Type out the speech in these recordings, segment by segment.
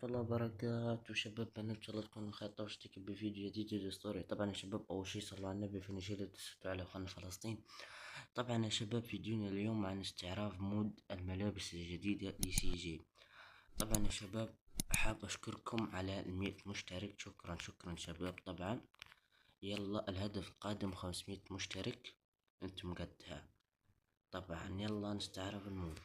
الله وبركاته شباب، إن شاء الله تكونوا بخير. طاشتك بفيديو جديد للأسطوري. طبعا يا شباب، أول شي صلوا على النبي في نشيد التستر على أخواننا فلسطين. طبعا يا شباب، فيديونا اليوم عن استعراض مود الملابس الجديدة لCJ. طبعا يا شباب، حاب أشكركم على 100 مشترك. شكرا شباب. طبعا يلا، الهدف القادم 500 مشترك، انتم قدها. طبعا يلا نستعرض المود.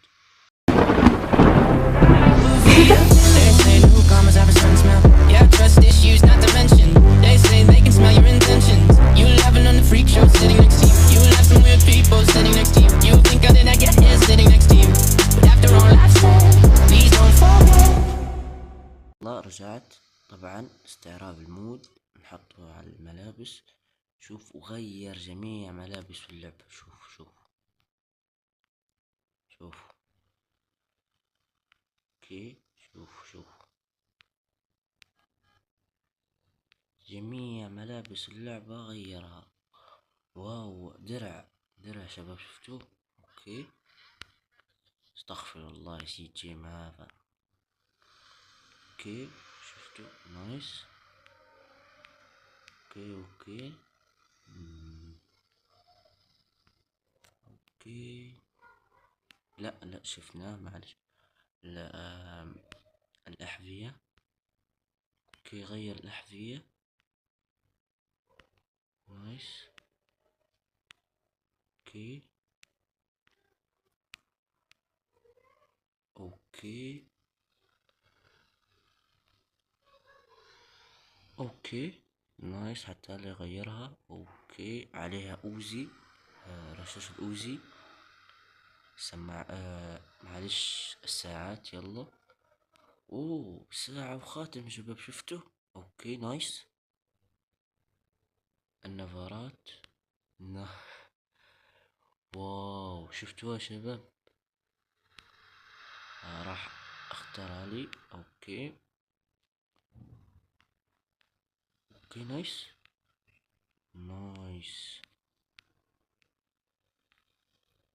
They say newcomers have a certain smell. Yeah, trust issues not to mention. They say they can smell your intentions. You laughing on the freak show sitting next to you. You laugh some weird people sitting next to you. You think I did not get here sitting next to you. But after all I've said, please don't forget. لا رجعت. طبعا استعراض المود نحطه على الملابس. شوف، وغير جميع ملابس في اللعبة. شوف اوكي. شوف جميع ملابس اللعبة غيرها. واو، درع شباب، شفتوه؟ اوكي. استغفر الله يا سي جيم هذا. اوكي، شفتوا؟ نايس. اوكي اوكي. لا شفناه، معلش. لا، الأحذية. اوكي، غير الأحذية. نايس. اوكي اوكي نايس. حتى اللي غيرها. اوكي، عليها اوزي، رشاش الاوزي. سماع، معلش، الساعات. يلا. اوه، ساعة وخاتم شباب، شفتوا؟ اوكي نايس. النظارات. نا. واو، شفتوها شباب؟ راح اختارها لي. اوكي نايس.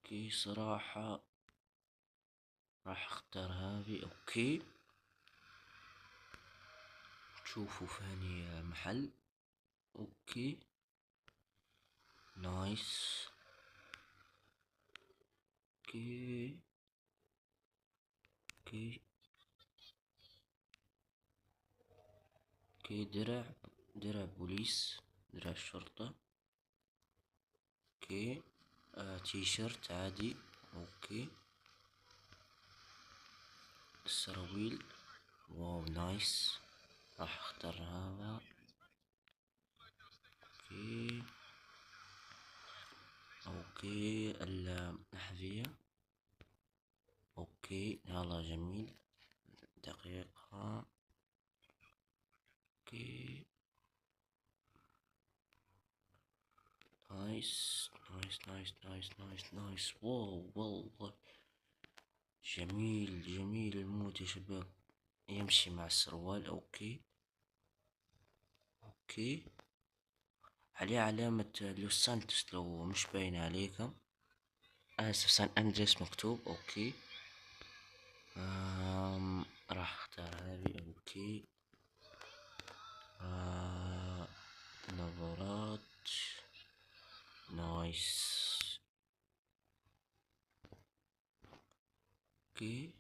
اوكي، صراحة راح اختار هذه. اوكي، تشوفوا ثاني محل. اوكي نايس. اوكي اوكي اوكي. درع بوليس، درع الشرطة. اوكي، تي شيرت عادي. اوكي، السراويل. واو نايس. راح اختار هذا. اوكي الأحذية. اوكي يلا، جميل. دقيقة. اوكي نايس. واو والله جميل المود يا شباب، يمشي مع السروال. اوكي عليه علامة لوس سانتوس، لو مش باين عليكم. اسف، سان اندريس مكتوب. اوكي. راح اختار هذه. اوكي. نظارات. نايس. اوكي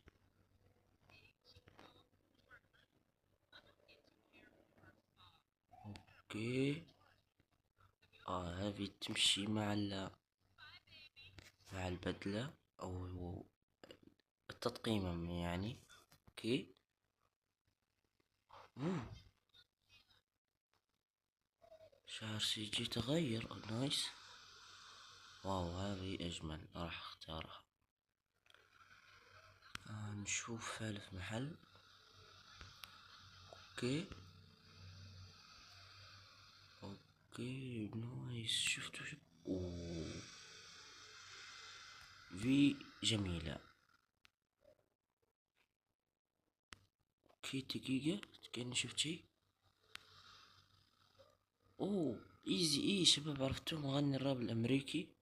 هذه تمشي مع البدلة او التطقيمة يعني. اوكي. شعر CJ تغير. نايس. واو، هذه اجمل، راح اختارها. نشوف ثالث محل. اوكي نايس. شفتوا؟ اوه، في جميلة. اوكي دقيقة، كأني شفت شي. اوه، ايزي شباب، عرفتوه؟ مغني الراب الامريكي.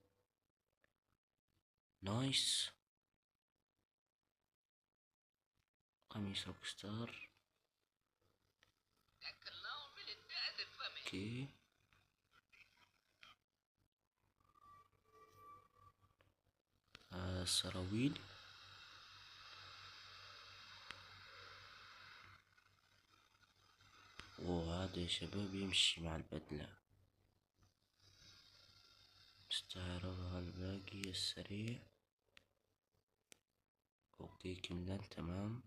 نايس. قميص روك ستار. اوكي. سراويل. وهذا يا شباب يمشي مع البدلة. استعرضها الباقي السريع. اوكي كملان تمام.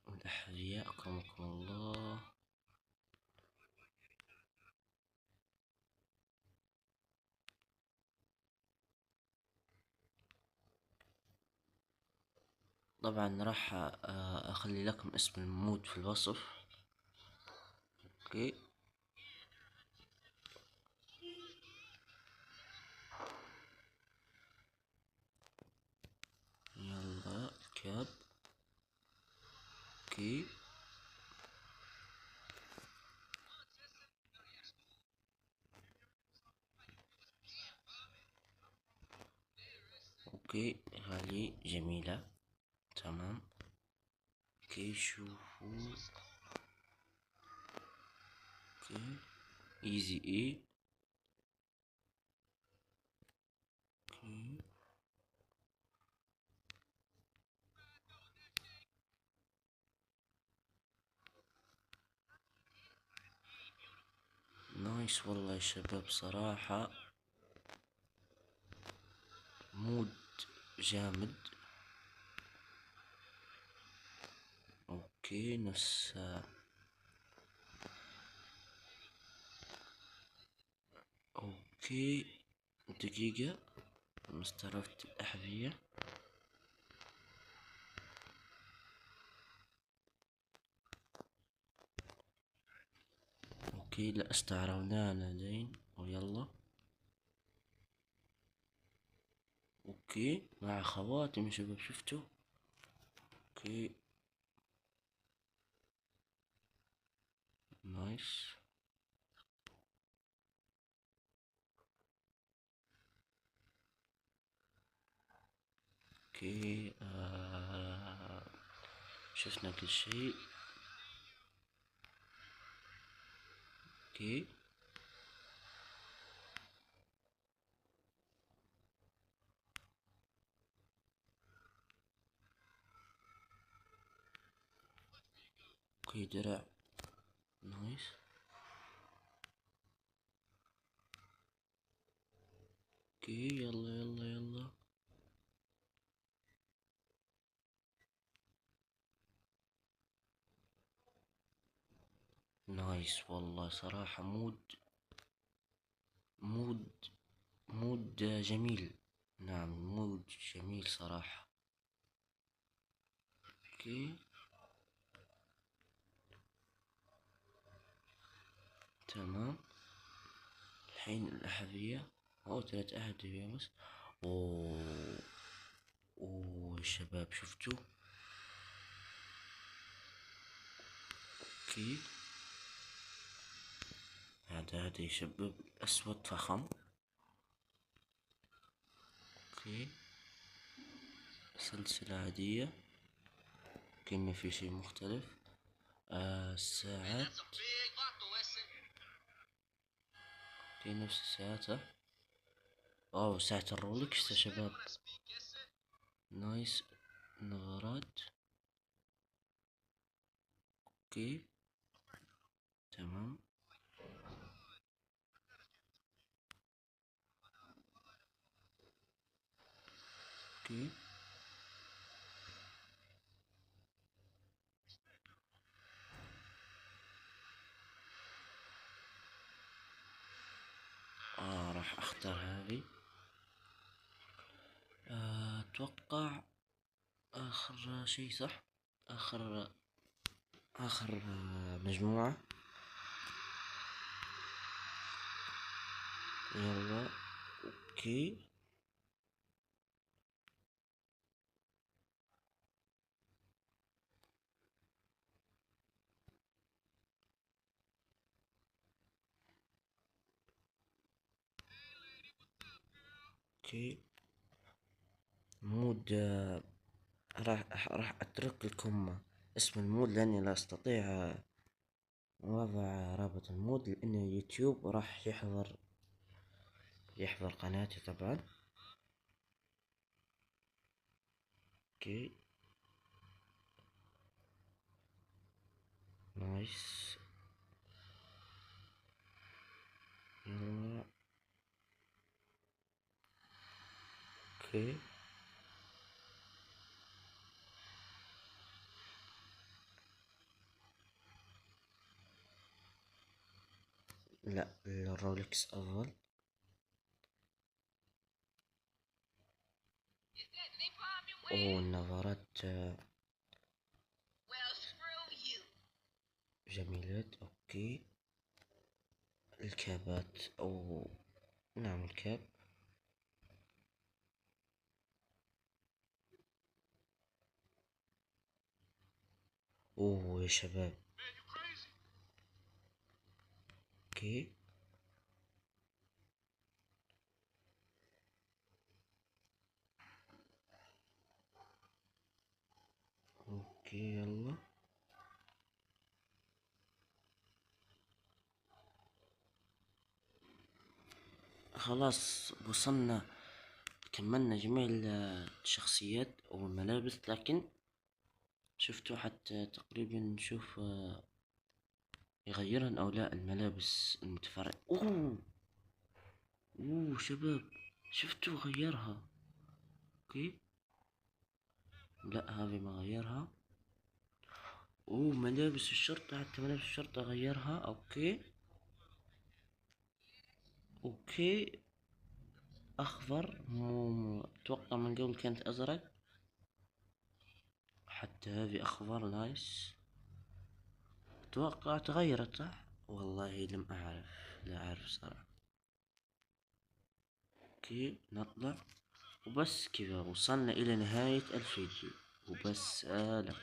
الأحذية أكرمكم الله. طبعا راح أخلي لكم اسم المود في الوصف. اوكي. يلا كاب. اوكي. اوكي هذه جميلة تمام. اوكي شوفوا. اوكي ايزي اي. اوكي نايس والله يا شباب صراحة مود جامد. اوكي نفس اوكي دقيقة استعرفت الأحذية. اوكي لا استعرضنانا زين ويلا. اوكي مع خواتم يا شباب شفتوا. اوكي نايس. اوكي شفنا كل شيء. اوكي اوكي درع نايس. اوكي يلا يلا يلا. نايس والله صراحة مود مود جميل. نعم مود جميل صراحة. اوكي تمام. الحين الأحذية. أو 3 أحذية بس. اوه اوه شباب شفتوا. اوكي هذا يا شباب أسود فخم. اوكي سلسلة عادية. اوكي ما في شيء مختلف. الساعات. اوكي نفس الساعات. اوه ساعة الرولكس يا شباب. نايس. نظارات. اوكي تمام. اوكي راح اختار هذه. اتوقع اخر شيء صح. اخر مجموعة. يلا اوكي. اوكي مود راح اترك لكم اسم المود لاني لا استطيع وضع رابط المود لأن يوتيوب راح يحضر قناتي طبعا. اوكي نايس. يلا اوكي. لا الرولكس افضل. اوه النظارات جميلات. اوكي الكابات او نعم الكاب. اوه يا شباب. اوكي اوكي يلا. خلاص وصلنا، كملنا جميع الشخصيات او الملابس، لكن شفتوا حتى تقريبا نشوف يغيرن او لا الملابس المتفرع. اوه شباب شفتوا غيرها. اوكي لا هذه ما غيرها. اوه ملابس الشرطة، حتى ملابس الشرطة غيرها. اوكي اوكي اخضر، اتوقع من قبل كانت ازرق، حتى هذه اخضر. نايس. اتوقع تغيرت صح؟ والله لم اعرف، لا اعرف صراحة. اوكي نطلع وبس كذا وصلنا الى نهاية الفيديو وبس. لا